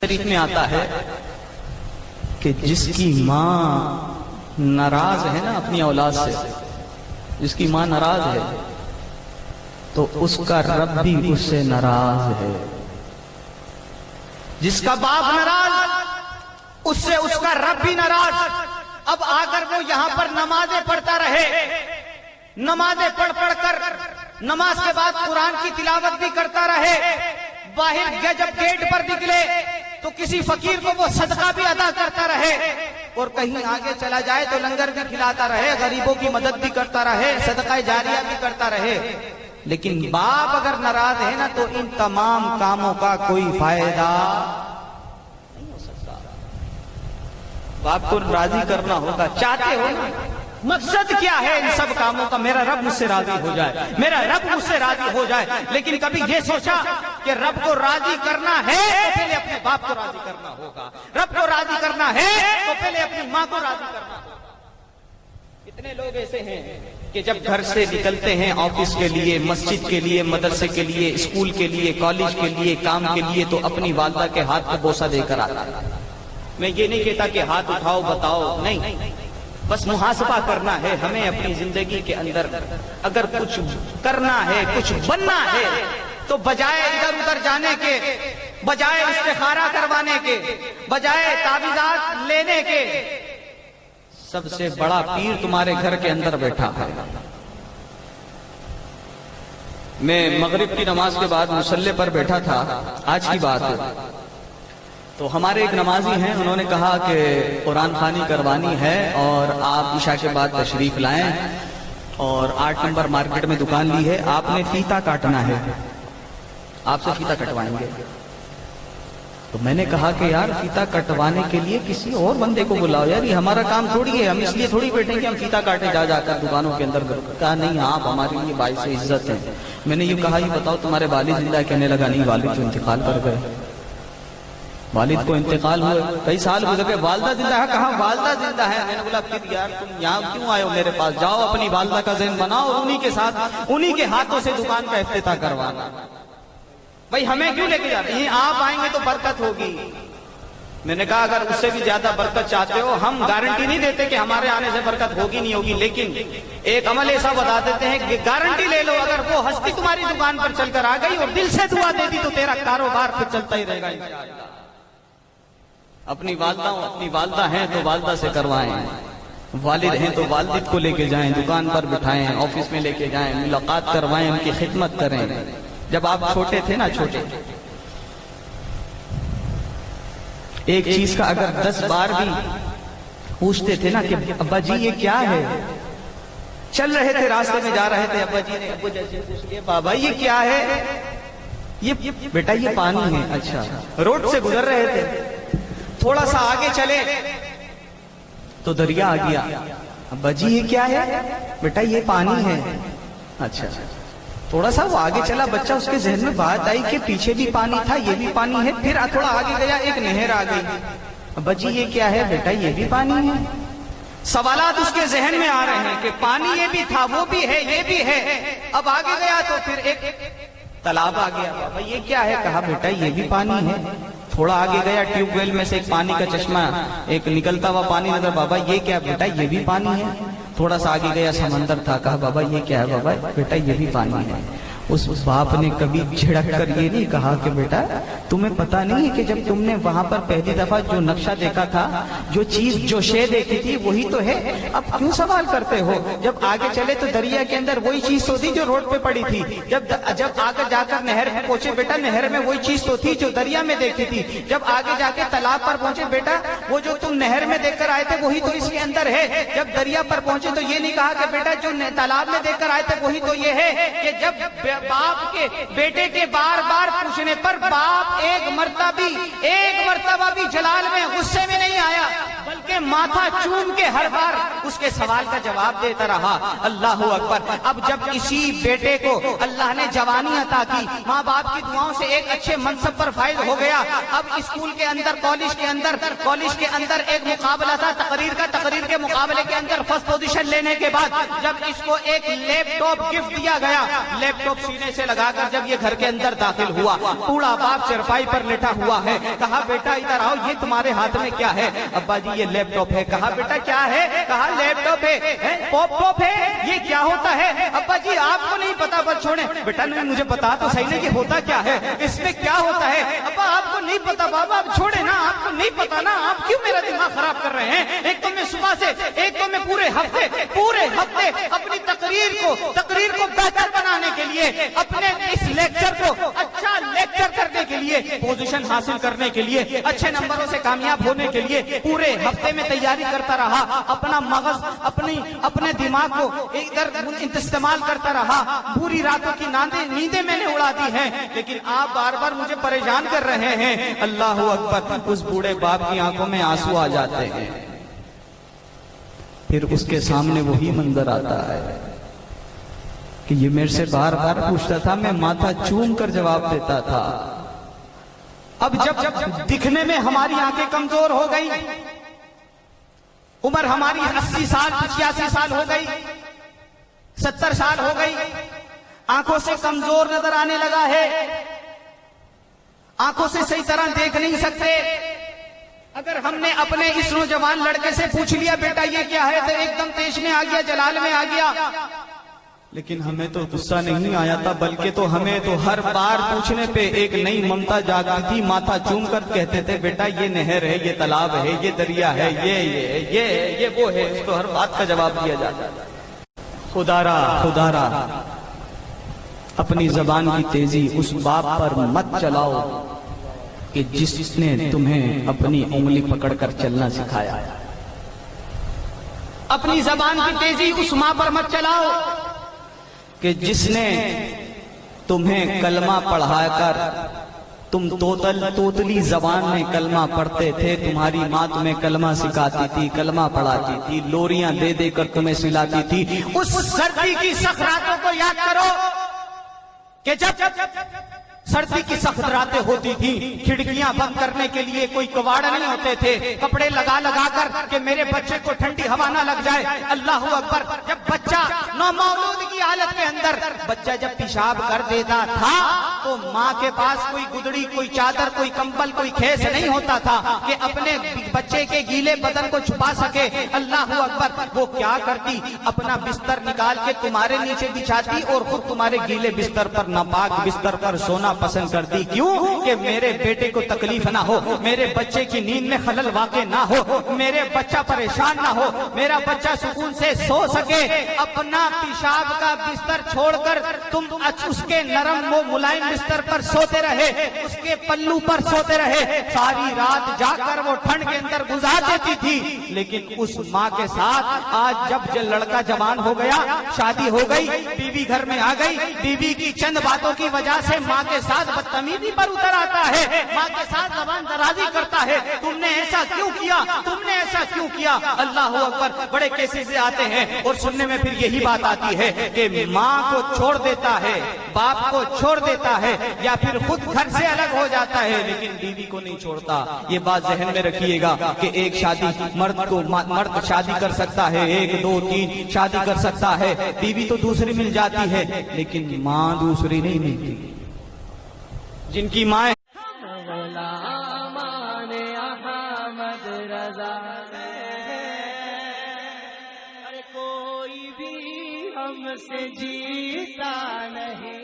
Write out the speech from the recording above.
شریف میں آتا ہے کہ جس کی ماں ناراض ہے نا اپنی اولاد سے، جس کی ماں ناراض ہے تو اس کا رب بھی اس سے ناراض ہے. جس کا باپ ناراض اس سے اس کا رب بھی ناراض. اب آگر وہ یہاں پر نمازیں پڑھتا رہے، نمازیں پڑھ کر نماز کے بعد قرآن کی تلاوت بھی کرتا رہے، باہر جب گیٹ پر نکلے تو کسی فقیر کو وہ صدقہ بھی ادا کرتا رہے، اور کہیں آگے چلا جائے تو لنگر بھی کھلاتا رہے، غریبوں کی مدد بھی کرتا رہے، صدقہ جاریہ بھی کرتا رہے. لیکن باپ اگر ناراض ہے نا تو ان تمام کاموں کا کوئی فائدہ نہیں ہو سکتا. باپ کو راضی کرنا ہوگا، چاہتے ہو نا. مقصد کیا ہے ان سب کاموں کا؟ میرا رب مجھ سے راضی ہو جائے، میرا رب مجھ سے راضی ہو جائے. لیکن کبھی یہ سوچا کہ رب کو راضی کرنا ہے تو پہلے اپنے باپ کو راضی کرنا ہوگا، رب کو راضی کرنا ہے تو پہلے اپنی ماں کو راضی کرنا ہوگا. اتنے لوگ ایسے ہیں کہ جب گھر سے نکلتے ہیں آفس کے لیے، مسجد کے لیے، مدرسے کے لیے، اسکول کے لیے، کالج کے لیے، کام کے لیے، تو اپنی والدہ کے ہاتھ کو بوسہ دے کر آتا ہے. میں یہ نہیں کہتا کہ ہاتھ اٹھاؤ بتاؤ، نہیں، بس محاسبہ کرنا ہے ہمیں اپنی زندگی کے اندر. اگر کچھ کرنا ہے، کچھ بننا ہے تو بجائے ادھر ادھر جانے کے، بجائے استخارہ کروانے کے، بجائے تعویذات لینے کے، سب سے بڑا پیر تمہارے گھر کے اندر بیٹھا ہے. میں مغرب کی نماز کے بعد مصلی پر بیٹھا تھا، آج کی بات ہے، تو ہمارے ایک نمازی ہیں، انہوں نے کہا کہ قرآن خوانی کروانی ہے اور آپ عشاء کے بعد تشریف لائیں، اور 8 نمبر مارکیٹ میں دکان لی ہے، آپ نے فیتا کاٹنا ہے، آپ سے فیتا کٹوائیں گے. تو میں نے کہا کہ یار فیتا کٹوانے کے لیے کسی اور بندے کو بلاؤ، یار یہ ہمارا کام تھوڑی ہے، ہم اس لیے تھوڑی بیٹھیں کہ ہم فیتا کاٹے جا کر دکانوں کے اندر. کہا نہیں، آپ ہمارے لیے باعث عزت ہیں. میں نے یہ کہا، یہ بتاؤ تمہارے والد زندہ؟ کہنے لگا نہیں، والد تو انتقال کر گئے، والد کو انتقال ہوئے کئی سال گزر گئے. والدہ زندہ ہے؟ کہاں والدہ زندہ ہے. میں نے بولا پھر یار تم یہاں کیوں آئے ہو میرے پاس؟ جاؤ اپنی والدہ کا ذہن بناؤ اور انہی کے ہاتھوں سے دکان کا افتتاح کروانا. بھائی ہمیں کیوں لے کے جاتے ہیں؟ آپ آئیں گے تو برکت ہوگی. میں نے کہا اگر اس سے بھی زیادہ برکت چاہتے ہو، ہم گارنٹی نہیں دیتے کہ ہمارے آنے سے برکت ہوگی نہیں ہوگی، لیکن ایک عمل ایسا بتا دیتے ہیں کہ گارنٹی لے لو، اگر وہ ہستی تمہاری دکان پر چل کر آ گئی اور دل سے دعا دے دی تو تیرا کاروبار پھر چلتا ہی رہے گا انشاءاللہ. اپنی والدہ ہیں تو والدہ سے کروائیں، والد ہیں تو والد کو لے کے جائیں، دکان پر بٹھائیں، آفس میں لے کے جائیں، ملاقات کروائیں، ان کی خدمت کریں. جب آپ چھوٹے تھے نا، چھوٹے، ایک چیز کا اگر 10 بار بھی پوچھتے تھے نا کہ ابا جی یہ کیا ہے، چل رہے تھے راستے میں جا رہے تھے، ابا جی نے ابو جیسے پوچھ لیا بابا یہ کیا ہے؟ یہ بیٹا یہ پانی ہے. اچھا. روڈ سے گزر رہے تھے، تھوڑا سا آگے چلے تو دریا آ گیا. ابا جی یہ کیا ہے؟ بیٹا یہ پانی ہے. اچھا. تھوڑا سا وہ آگے چلا بچہ، اس کے ذہن میں بات آئی کہ پیچھے بھی پانی تھا، یہ بھی پانی ہے. پھر تھوڑا آگے گیا، ایک نہر آ گئی. ابا جی یہ کیا ہے؟ بیٹا یہ بھی پانی ہے. سوالات اس کے ذہن میں آ رہے ہیں کہ پانی یہ بھی تھا، وہ بھی ہے، یہ بھی ہے. اب آگے گیا تو پھر ایک تالاب آ گیا. بابا یہ کیا ہے؟ کہا بیٹا یہ بھی پانی ہے. تھوڑا آگے گیا، ٹیوب ویل میں سے ایک پانی کا چشمہ، ایک نکلتا ہوا پانی نظر. بابا یہ کیا؟ بیٹا یہ بھی پانی ہے. تھوڑا سا آگے گیا، سمندر تھا. کہا بابا یہ کیا ہے؟ بابا بیٹا یہ بھی پانی ہے. اس باپ نے کبھی جھڑک کر یہ نہیں کہا کہ بیٹا تمہیں پتا نہیں ہے کہ جب تم نے وہاں پر پہلی دفعہ جو نقشہ دیکھا تھا، جو چیز، جو شے دیکھی تھی وہی تو ہے، اب کیوں سوال کرتے ہو؟ جب آگے چلے تو دریا کے اندر وہی چیز تو تھی جو روڈ پہ پڑی تھی. جب آگے جا کر نہر میں پہنچے بیٹا، نہر میں وہی چیز تو تھی جو دریا میں دیکھی تھی. جب آگے جا کے تالاب پر پہنچے بیٹا، وہ جو تم نہر میں دیکھ کر آئے تھے وہی تو اس کے اندر ہے. جب دریا پر پہنچے تو یہ نہیں کہا کہ بیٹا جو تالاب میں دیکھ کر آئے تھے وہی تو یہ ہے. کہ جب باپ کے بیٹے کے بار بار پوچھنے پر باپ ایک مرتبہ بھی جلال میں غصے میں نہیں آیا، بلکہ ماتھا چوم کے ہر بار اس کے سوال کا جواب دیتا رہا۔ اللہ اکبر۔ اب جب اسی بیٹے کو اللہ نے جوانی عطا کی، ماں باپ کی دعاؤں سے ایک اچھے منصب پر فائز ہو گیا، اب اسکول کے اندر کالج کے اندر ایک مقابلہ تھا تقریر کے مقابلے کے اندر فرسٹ پوزیشن لینے کے بعد جب اس کو ایک لیپ ٹاپ گفٹ دیا گیا، لیپ ٹاپ سینے سے لگا کر جب یہ گھر کے اندر داخل ہوا، بوڑھا باپ چرپائی پر لیٹا ہوا ہے، کہا بیٹا ادھر آؤ، یہ تمہارے ہاتھ میں کیا ہے؟ ابا جی یہ لیپ ٹاپ ہے۔ کہا بیٹا کیا ہے؟ کہا لیپ ٹاپ ہے۔ پاپ ٹاپ ہے؟ یہ کیا ہوتا ہے؟ ابا جی آپ کو نہیں پتا، بس چھوڑیں۔ بیٹا نہیں مجھے بتا تو صحیح نہیں کہ ہوتا کیا ہے، اس میں کیا ہوتا ہے؟ ابا آپ کو نہیں پتا، بابا آپ چھوڑے نا، آپ کو نہیں پتا نا، آپ کیوں میرا دماغ خراب کر رہے ہیں؟ ایک تو میں صبح سے، ایک تو میں پورے ہفتے اپنی تقریر کو بہتر بنانے کے لیے، اپنے اس لیکچر کو اچھا لیکچر کرنے کے لیے، پوزیشن حاصل کرنے کے لیے، اچھے نمبروں سے کامیاب ہونے کے لیے پورے ہفتے میں تیاری کرتا رہا، اپنا مغز اپنے دماغ کو ادھر استعمال کرتا رہا، پوری راتوں کی نیندیں میں نے اڑا دی ہیں، لیکن آپ بار بار مجھے پریشان کر رہے ہیں۔ اللہ اکبر۔ اس بوڑھے باپ کی آنکھوں میں آنسو آ جاتے ہیں، پھر اس کے سامنے وہی منظر آتا ہے کہ یہ میرے سے بار بار پوچھتا تھا، میں ماتھا چوم کر جواب دیتا تھا، اب جب دکھنے میں ہماری آنکھیں کمزور ہو گئی، عمر ہماری 80 سال 85 سال ہو گئی، 70 سال ہو گئی، آنکھوں سے کمزور نظر آنے لگا ہے، آنکھوں سے صحیح طرح دیکھ نہیں سکتے۔ اگر ہم نے اپنے اس نوجوان لڑکے سے پوچھ لیا بیٹا یہ کیا ہے، تو ایک دم تیش میں آ گیا، جلال میں آ گیا، لیکن ہمیں تو غصہ نہیں آیا تھا، بلکہ تو ہمیں تو ہر بار پوچھنے پہ ایک نئی ممتا جاگتی تھی، ماتھا چوم کر کہتے تھے بیٹا یہ نہر ہے، یہ تالاب ہے، یہ دریا ہے، یہ وہ ہے، اس کو ہر بات کا جواب دیا جاتا ہے۔ خدا را اپنی زبان کی تیزی اس باپ پر مت چلاؤ کہ جس نے تمہیں اپنی انگلی پکڑ کر چلنا سکھایا۔ اپنی زبان کی تیزی اس ماں پر مت چلاؤ کہ جس نے تمہیں کلمہ پڑھا کر، تم توتلی زبان میں کلمہ پڑھتے تھے، تمہاری ماں تمہیں کلمہ سکھاتی تھی، کلمہ پڑھاتی تھی، لوریاں دے دے کر تمہیں سلاتی تھی۔ اس سردی کی سخت راتوں کو یاد کرو کہ جب سردی کی سخت راتیں ہوتی تھی، کھڑکیاں بند کرنے کے لیے کوئی کواڑ نہیں ہوتے تھے، کپڑے لگا کر کہ میرے بچے کو ٹھنڈی ہوا نہ لگ جائے۔ اللہ اکبر۔ جب بچہ نومولود کی حالت کے اندر بچہ جب پیشاب کر دیتا تھا تو ماں کے پاس کوئی گدڑی، کوئی چادر، کوئی کمبل، کوئی کھیس نہیں ہوتا تھا کہ اپنے بچے کے گیلے بدن کو چھپا سکے۔ اللہ اکبر۔ وہ کیا کرتی؟ اپنا بستر نکال کے تمہارے نیچے بچھاتی اور خود تمہارے گیلے بستر پر، ناپاک بستر پر سونا پسند کرتی۔ کیوں؟ کہ میرے بیٹے کو تکلیف نہ ہو، میرے بچے کی نیند میں خلل واقع نہ ہو، میرے بچہ پریشان نہ ہو، میرا بچہ سکون سے سو سکے۔ اپنا پیشاب کا بستر چھوڑ کر تم اس کے نرم و ملائم بستر پر سوتے رہے، اس کے پلو پر سوتے رہے، ساری رات جا کر وہ ٹھنڈ کے اندر گزار دیتی تھی۔ لیکن اس ماں کے ساتھ آج جب لڑکا جوان ہو گیا، شادی ہو گئی، بیوی گھر میں آ گئی، بیوی کی چند باتوں کی وجہ سے ماں کے ساتھ بدتمیزی پر اتر آتا ہے، ماں کے ساتھ زبان درازی کرتا ہے، تم نے ایسا کیوں کیا، تم نے ایسا کیوں کیا۔ اللہ اکبر۔ بڑے کیسز آتے ہیں اور سننے میں پھر یہی بات آتی ہے کہ ماں کو چھوڑ دیتا ہے، باپ کو چھوڑ دیتا ہے، یا پھر خود گھر سے الگ ہو جاتا ہے لیکن بیوی کو نہیں چھوڑتا۔ یہ بات ذہن میں رکھیے گا کہ ایک شادی مرد شادی کر سکتا ہے، 1 2 3 شادی کر سکتا ہے، بیوی تو دوسری مل جاتی ہے لیکن ماں دوسری نہیں ملتی۔ جن کی ماں کوئی بھی ہم سے جیتا نہیں۔